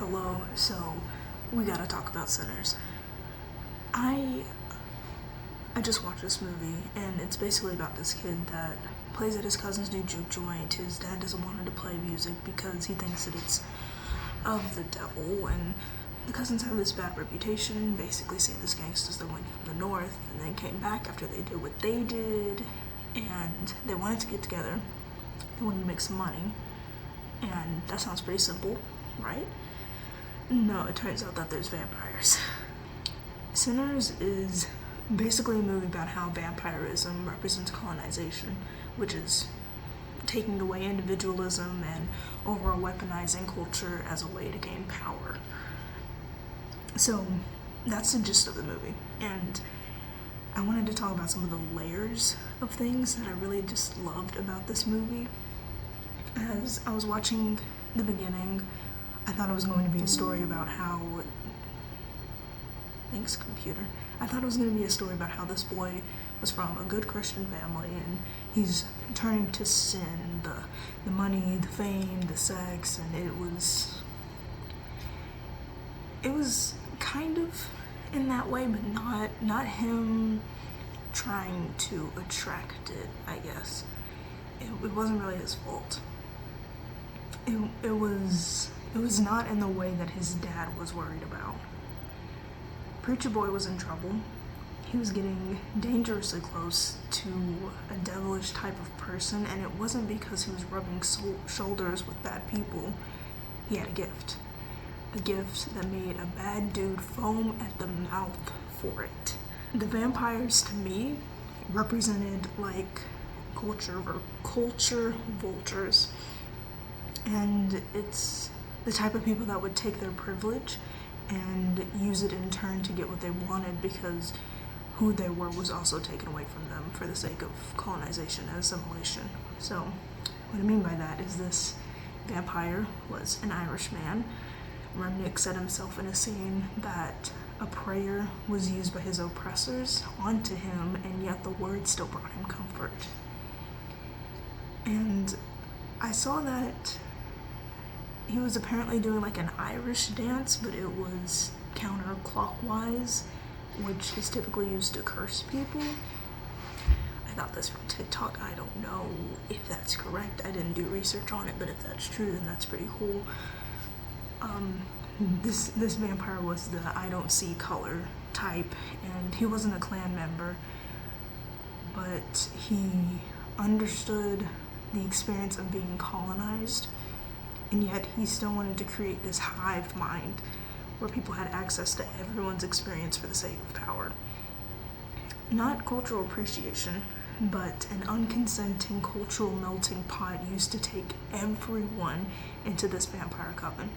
hello, so we gotta talk about Sinners. I just watched this movie, and it's basically about this kid that plays at his cousin's new juke joint. His dad doesn't want him to play music because he thinks that it's of the devil, and the cousins have this bad reputation, basically saying this gangsters that went from the north and then came back after they did what they did, and they wanted to get together. They wanted to make some money, and that sounds pretty simple, right? No, it turns out that there's vampires. Sinners is basically a movie about how vampirism represents colonization, which is taking away individualism and overall weaponizing culture as a way to gain power. So that's the gist of the movie, and I wanted to talk about some of the layers of things that I really just loved about this movie. As I was watching the beginning, I thought it was going to be a story about how... Thanks, computer. I thought it was going to be a story about how this boy was from a good Christian family and he's turning to sin, the money, the fame, the sex, and it was kind of in that way, but not him trying to attract it, I guess. It wasn't really his fault. It was not in the way that his dad was worried about. Preacher Boy was in trouble. He was getting dangerously close to a devilish type of person, and it wasn't because he was rubbing shoulders with bad people. He had a gift that made a bad dude foam at the mouth for it. The vampires, to me, represented like culture vultures, and it's the type of people that would take their privilege and use it in turn to get what they wanted, because who they were was also taken away from them for the sake of colonization and assimilation. So what I mean by that is this vampire was an Irish man. Remnick said himself in a scene that a prayer was used by his oppressors onto him, and yet the word still brought him comfort. And I saw that he was apparently doing like an Irish dance, but it was counterclockwise, which is typically used to curse people. I got this from TikTok. I don't know if that's correct. I didn't do research on it, but if that's true, then that's pretty cool. This vampire was the I don't see color type, and he wasn't a clan member, but he understood the experience of being colonized, and yet he still wanted to create this hive mind where people had access to everyone's experience for the sake of power. Not cultural appreciation, but an unconsenting cultural melting pot used to take everyone into this vampire coven.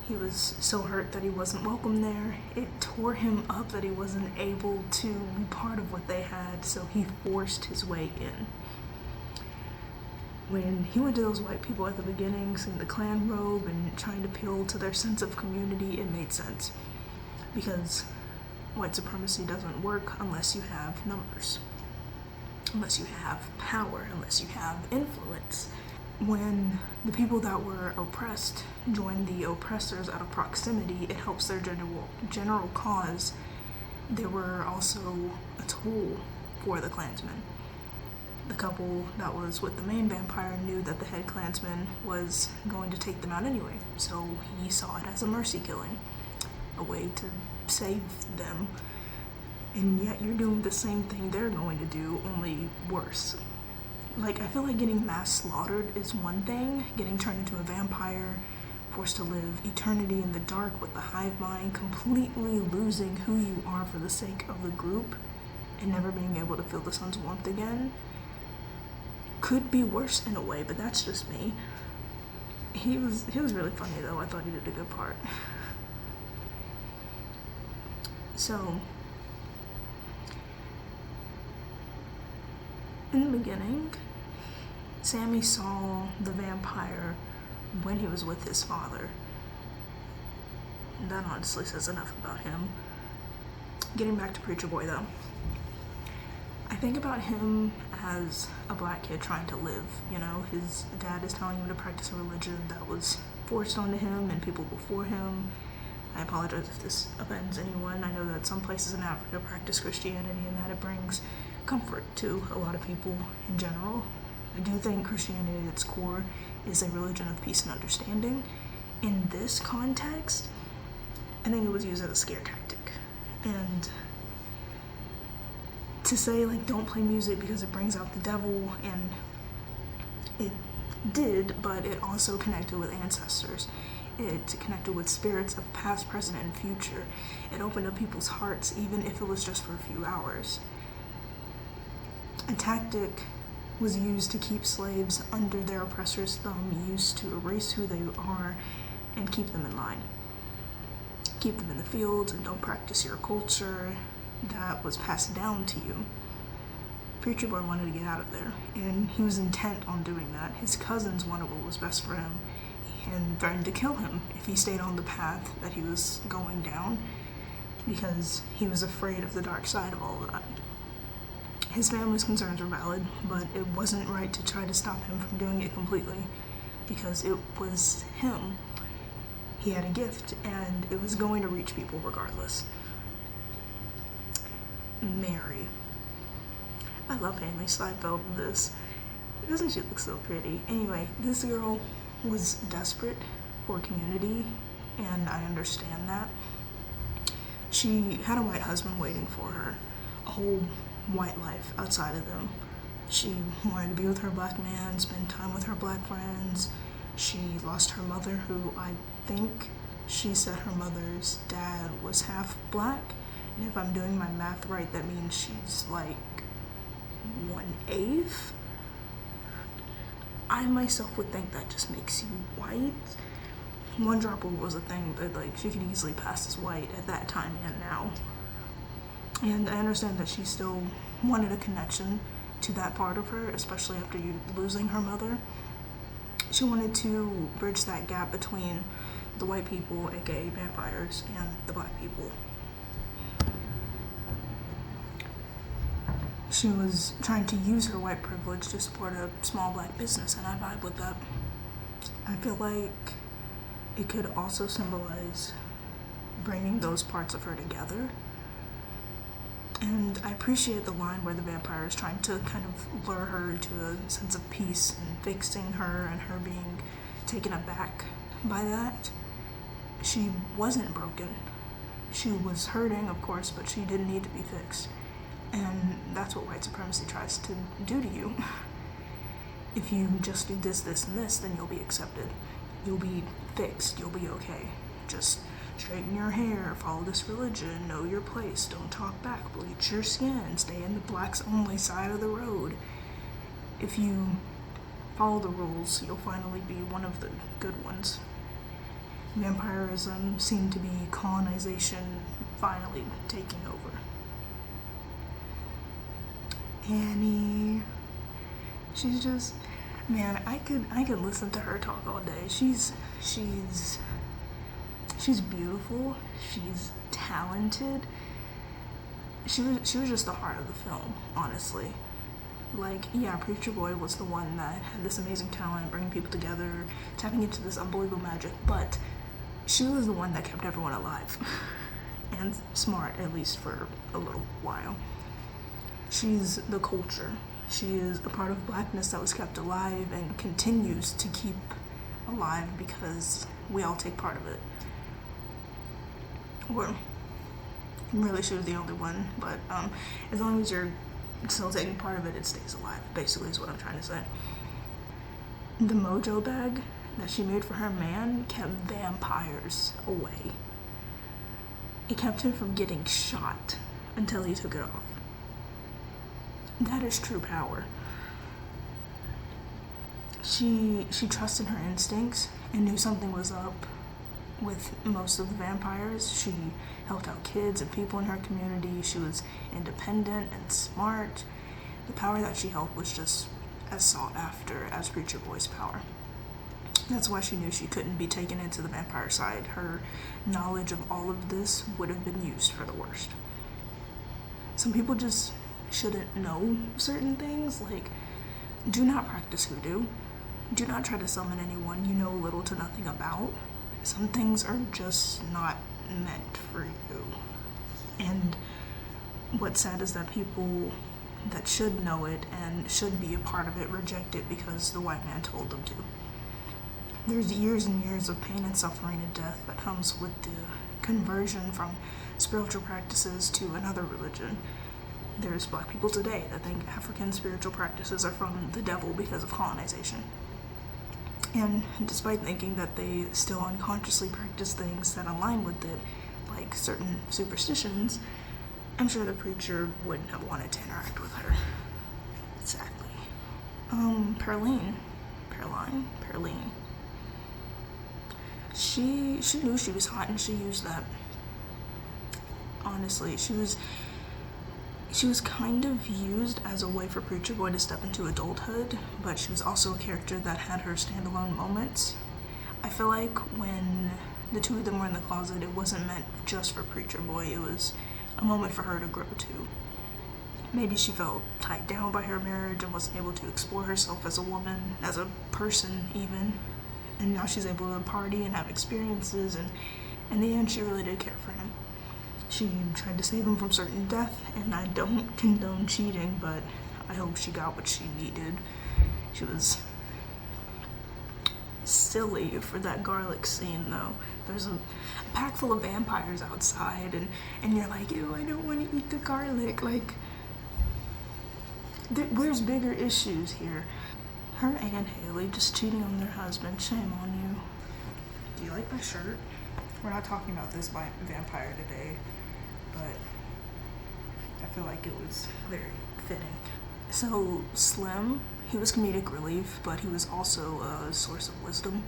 He was so hurt that he wasn't welcome there. It tore him up that he wasn't able to be part of what they had, so he forced his way in. When he went to those white people at the beginning, seeing the clan robe and trying to appeal to their sense of community, it made sense. Because white supremacy doesn't work unless you have numbers, unless you have power, unless you have influence. When the people that were oppressed join the oppressors out of proximity, it helps their general cause. They were also a tool for the Klansmen. The couple that was with the main vampire knew that the head Klansman was going to take them out anyway, so he saw it as a mercy killing, a way to save them. And yet you're doing the same thing they're going to do, only worse. Like, I feel like getting mass slaughtered is one thing, getting turned into a vampire, forced to live eternity in the dark with the hive mind, completely losing who you are for the sake of the group, and never being able to feel the sun's warmth again, could be worse in a way, but that's just me. He was really funny though. I thought he did a good part. So, in the beginning, Sammy saw the vampire when he was with his father. That honestly says enough about him. Getting back to Preacher Boy though, I think about him as a black kid trying to live. You know, his dad is telling him to practice a religion that was forced onto him and people before him. I apologize if this offends anyone. I know that some places in Africa practice Christianity and that it brings comfort to a lot of people in general. I do think Christianity at its core is a religion of peace and understanding. In this context, I think it was used as a scare tactic. And to say, like, don't play music because it brings out the devil, and it did, but it also connected with ancestors. It connected with spirits of past, present, and future. It opened up people's hearts, even if it was just for a few hours. A tactic was used to keep slaves under their oppressor's thumb, used to erase who they are and keep them in line. Keep them in the fields and don't practice your culture that was passed down to you. Preacher Boy wanted to get out of there, and he was intent on doing that. His cousins wanted what was best for him and threatened to kill him if he stayed on the path that he was going down, because he was afraid of the dark side of all of that. His family's concerns were valid, but it wasn't right to try to stop him from doing it completely, because it was him. He had a gift, and it was going to reach people regardless. Mary. I love Haley Steinfeld in this. Doesn't she look so pretty? Anyway, this girl was desperate for community, and I understand that. She had a white husband waiting for her, a whole white life outside of them. She wanted to be with her black man, spend time with her black friends. She lost her mother, who I think she said her mother's dad was half black. And if I'm doing my math right, that means she's like 1/8. I myself would think that just makes you white. One dropper was a thing, but like she could easily pass as white at that time and now. And I understand that she still wanted a connection to that part of her, especially after losing her mother. She wanted to bridge that gap between the white people, aka vampires, and the black people. She was trying to use her white privilege to support a small black business, and I vibe with that. I feel like it could also symbolize bringing those parts of her together. And I appreciate the line where the vampire is trying to kind of lure her into a sense of peace and fixing her, and her being taken aback by that. She wasn't broken. She was hurting, of course, but she didn't need to be fixed. And that's what white supremacy tries to do to you. If you just do this, this, and this, then you'll be accepted. You'll be fixed. You'll be okay. Just straighten your hair, follow this religion, know your place, don't talk back, bleach your skin, stay in the blacks only side of the road. If you follow the rules, you'll finally be one of the good ones. Vampirism seemed to be colonization finally taking over. Annie, she's just, man, I could listen to her talk all day. She's beautiful. She's talented. She was just the heart of the film, honestly. Like, yeah, Preacher Boy was the one that had this amazing talent, bringing people together, tapping into this unbelievable magic, but she was the one that kept everyone alive. And smart, at least for a little while. She's the culture. She is a part of blackness that was kept alive and continues to keep alive because we all take part of it. Or really, she was the only one, but as long as you're still taking part of it, it stays alive, basically is what I'm trying to say. The mojo bag that she made for her man kept vampires away. It kept him from getting shot until he took it off. That is true power. She trusted her instincts and knew something was up with most of the vampires. She helped out kids and people in her community. She was independent and smart. The power that she held was just as sought after as Preacher Boy's power. That's why she knew she couldn't be taken into the vampire side. Her knowledge of all of this would have been used for the worst. Some people just shouldn't know certain things. Like, do not practice hoodoo. Do not try to summon anyone you know little to nothing about. Some things are just not meant for you. And what's sad is that people that should know it and should be a part of it reject it because the white man told them to. There's years and years of pain and suffering and death that comes with the conversion from spiritual practices to another religion. There's black people today that think African spiritual practices are from the devil because of colonization. And despite thinking that they still unconsciously practice things that align with it, like certain superstitions, I'm sure the preacher wouldn't have wanted to interact with her. Exactly. Perline. She knew she was hot and she used that. Honestly, she was kind of used as a way for Preacher Boy to step into adulthood, but she was also a character that had her standalone moments. I feel like when the two of them were in the closet, it wasn't meant just for Preacher Boy, it was a moment for her to grow too. Maybe she felt tied down by her marriage and wasn't able to explore herself as a woman, as a person even. And now she's able to party and have experiences, and in the end she really did care for him. She tried to save him from certain death, and I don't condone cheating, but I hope she got what she needed. She was silly for that garlic scene, though. There's a pack full of vampires outside, and you're like, ew, I don't want to eat the garlic. Like, there's bigger issues here. Her and Haley just cheating on their husband. Shame on you. Do you like my shirt? We're not talking about this vampire today, but I feel like it was very fitting. So Slim, he was comedic relief, but he was also a source of wisdom.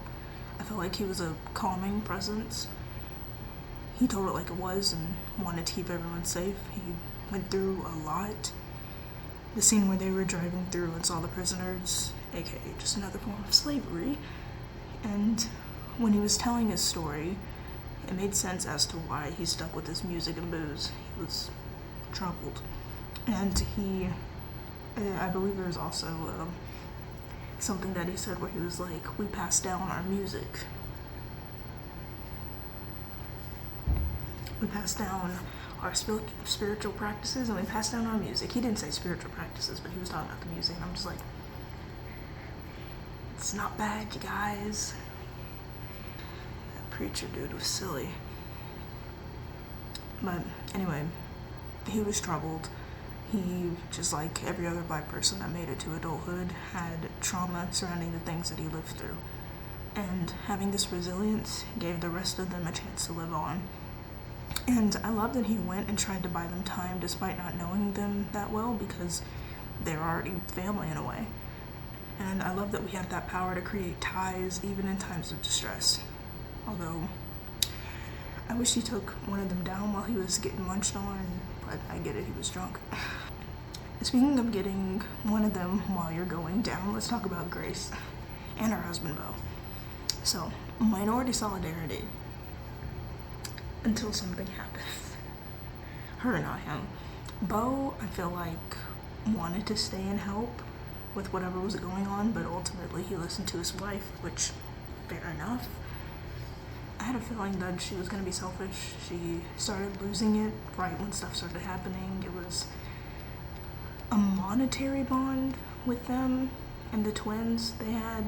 I felt like he was a calming presence. He told it like it was and wanted to keep everyone safe. He went through a lot. The scene where they were driving through and saw the prisoners, aka just another form of slavery, and when he was telling his story, it made sense as to why he stuck with his music and booze. He was troubled. And I believe there was also something that he said where he was like, we pass down our music. We pass down our spiritual practices and we pass down our music. He didn't say spiritual practices, but he was talking about the music. And I'm just like, it's not bad, you guys. That preacher dude was silly. But anyway, he was troubled. He, just like every other black person that made it to adulthood, had trauma surrounding the things that he lived through. And having this resilience gave the rest of them a chance to live on. And I love that he went and tried to buy them time despite not knowing them that well, because they're already family in a way. And I love that we have that power to create ties even in times of distress. Although, I wish he took one of them down while he was getting munched on, but I get it, he was drunk. Speaking of getting one of them while you're going down, let's talk about Grace and her husband, Bo. So, minority solidarity. Until something happens. Her, not him. Bo, I feel like, wanted to stay and help with whatever was going on, but ultimately he listened to his wife, which, fair enough. I had a feeling that she was going to be selfish. She started losing it right when stuff started happening. It was a monetary bond with them and the twins they had.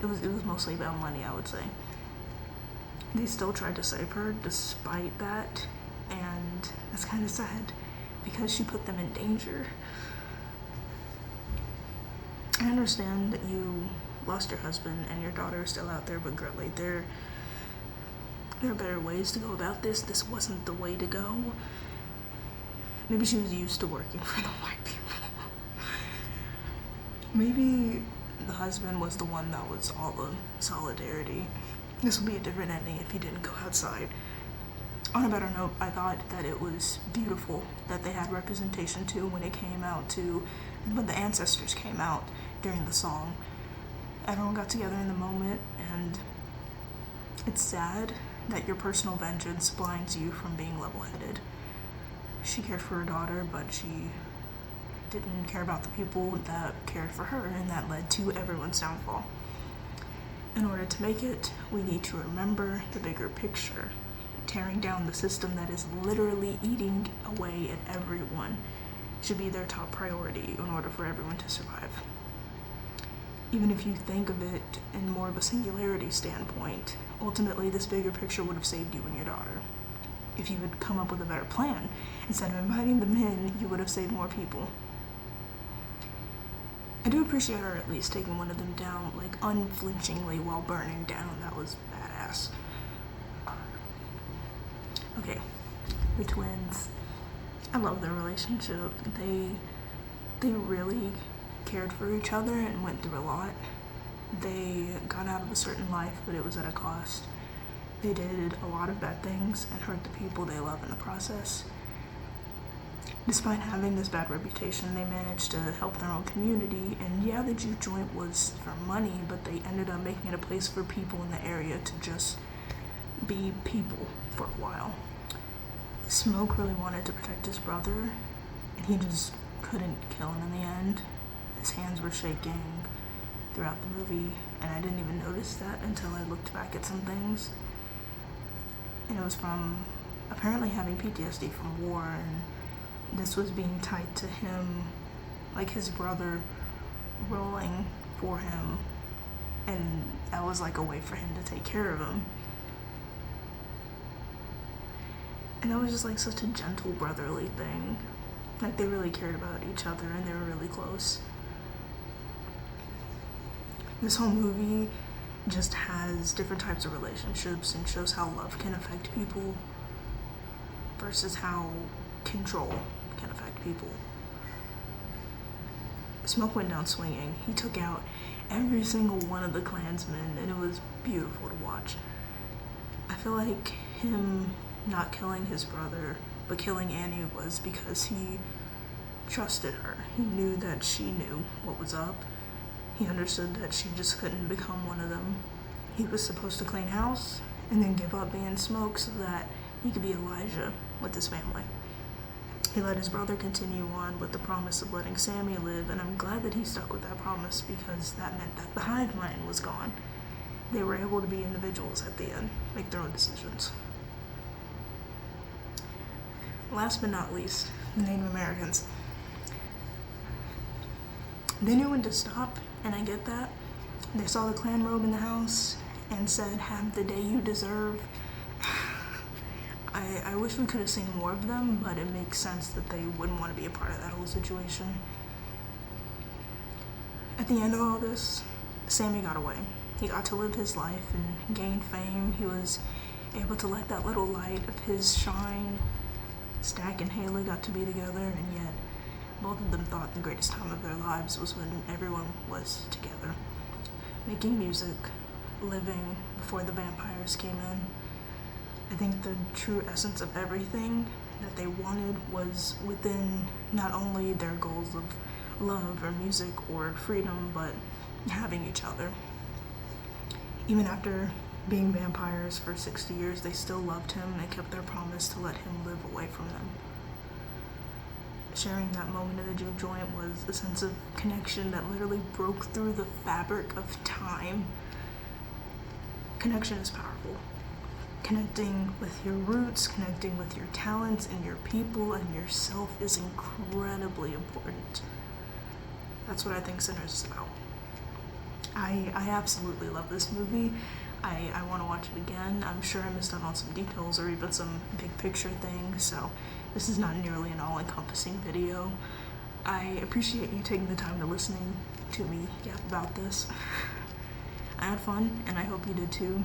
It was mostly about money, I would say. They still tried to save her despite that, and that's kind of sad because she put them in danger. I understand that you lost your husband and your daughter is still out there, but girlie, there are better ways to go about this. This wasn't the way to go. Maybe she was used to working for the white people. Maybe the husband was the one that was all the solidarity. This would be a different ending if he didn't go outside. On a better note, I thought that it was beautiful that they had representation too when the ancestors came out during the song. Everyone got together in the moment, and it's sad that your personal vengeance blinds you from being level-headed. She cared for her daughter, but she didn't care about the people that cared for her, and that led to everyone's downfall. In order to make it, we need to remember the bigger picture. Tearing down the system that is literally eating away at everyone should be their top priority in order for everyone to survive. Even if you think of it in more of a singularity standpoint, ultimately this bigger picture would have saved you and your daughter. If you had come up with a better plan, instead of inviting them in, you would have saved more people. I do appreciate her at least taking one of them down, like unflinchingly while burning down. That was badass. Okay, the twins. I love their relationship. They really cared for each other and went through a lot. They got out of a certain life, but it was at a cost. They did a lot of bad things and hurt the people they love in the process. Despite having this bad reputation, they managed to help their own community, and yeah, the juke joint was for money, but they ended up making it a place for people in the area to just be people for a while. Smoke really wanted to protect his brother, and he just couldn't kill him in the end. His hands were shaking throughout the movie, and I didn't even notice that until I looked back at some things. And it was from apparently having PTSD from war, and this was being tied to him, like his brother rolling for him, and that was like a way for him to take care of him. And that was just like such a gentle brotherly thing. Like they really cared about each other and they were really close. This whole movie just has different types of relationships and shows how love can affect people versus how control can affect people. Smoke went down swinging. He took out every single one of the Klansmen, and it was beautiful to watch. I feel like him not killing his brother but killing Annie was because he trusted her. He knew that she knew what was up. He understood that she just couldn't become one of them. He was supposed to clean house and then give up being Smoke so that he could be Elijah with his family. He let his brother continue on with the promise of letting Sammy live, and I'm glad that he stuck with that promise because that meant that the hive mind was gone. They were able to be individuals at the end, make their own decisions. Last but not least, the Native Americans. They knew when to stop, and I get that. They saw the Klan robe in the house and said, "Have the day you deserve." I wish we could have seen more of them, but it makes sense that they wouldn't want to be a part of that whole situation. At the end of all this, Sammy got away. He got to live his life and gain fame. He was able to let that little light of his shine. Stack and Haley got to be together, and yet both of them thought the greatest time of their lives was when everyone was together, making music, living before the vampires came in. I think the true essence of everything that they wanted was within not only their goals of love or music or freedom, but having each other. Even after being vampires for 60 years, they still loved him and kept their promise to let him live away from them. Sharing that moment in the juke joint was a sense of connection that literally broke through the fabric of time. Connection is powerful. Connecting with your roots, connecting with your talents and your people and yourself is incredibly important. That's what I think Sinners is about. I absolutely love this movie. I want to watch it again. I'm sure I missed out on some details or even some big picture things, so this is not nearly an all-encompassing video. I appreciate you taking the time to listen to me yap about this. I had fun, and I hope you did too.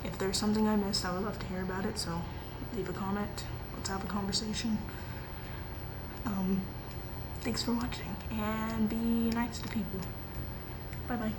If there's something I missed, I would love to hear about it, so leave a comment. Let's have a conversation. Thanks for watching, and be nice to people. Bye-bye.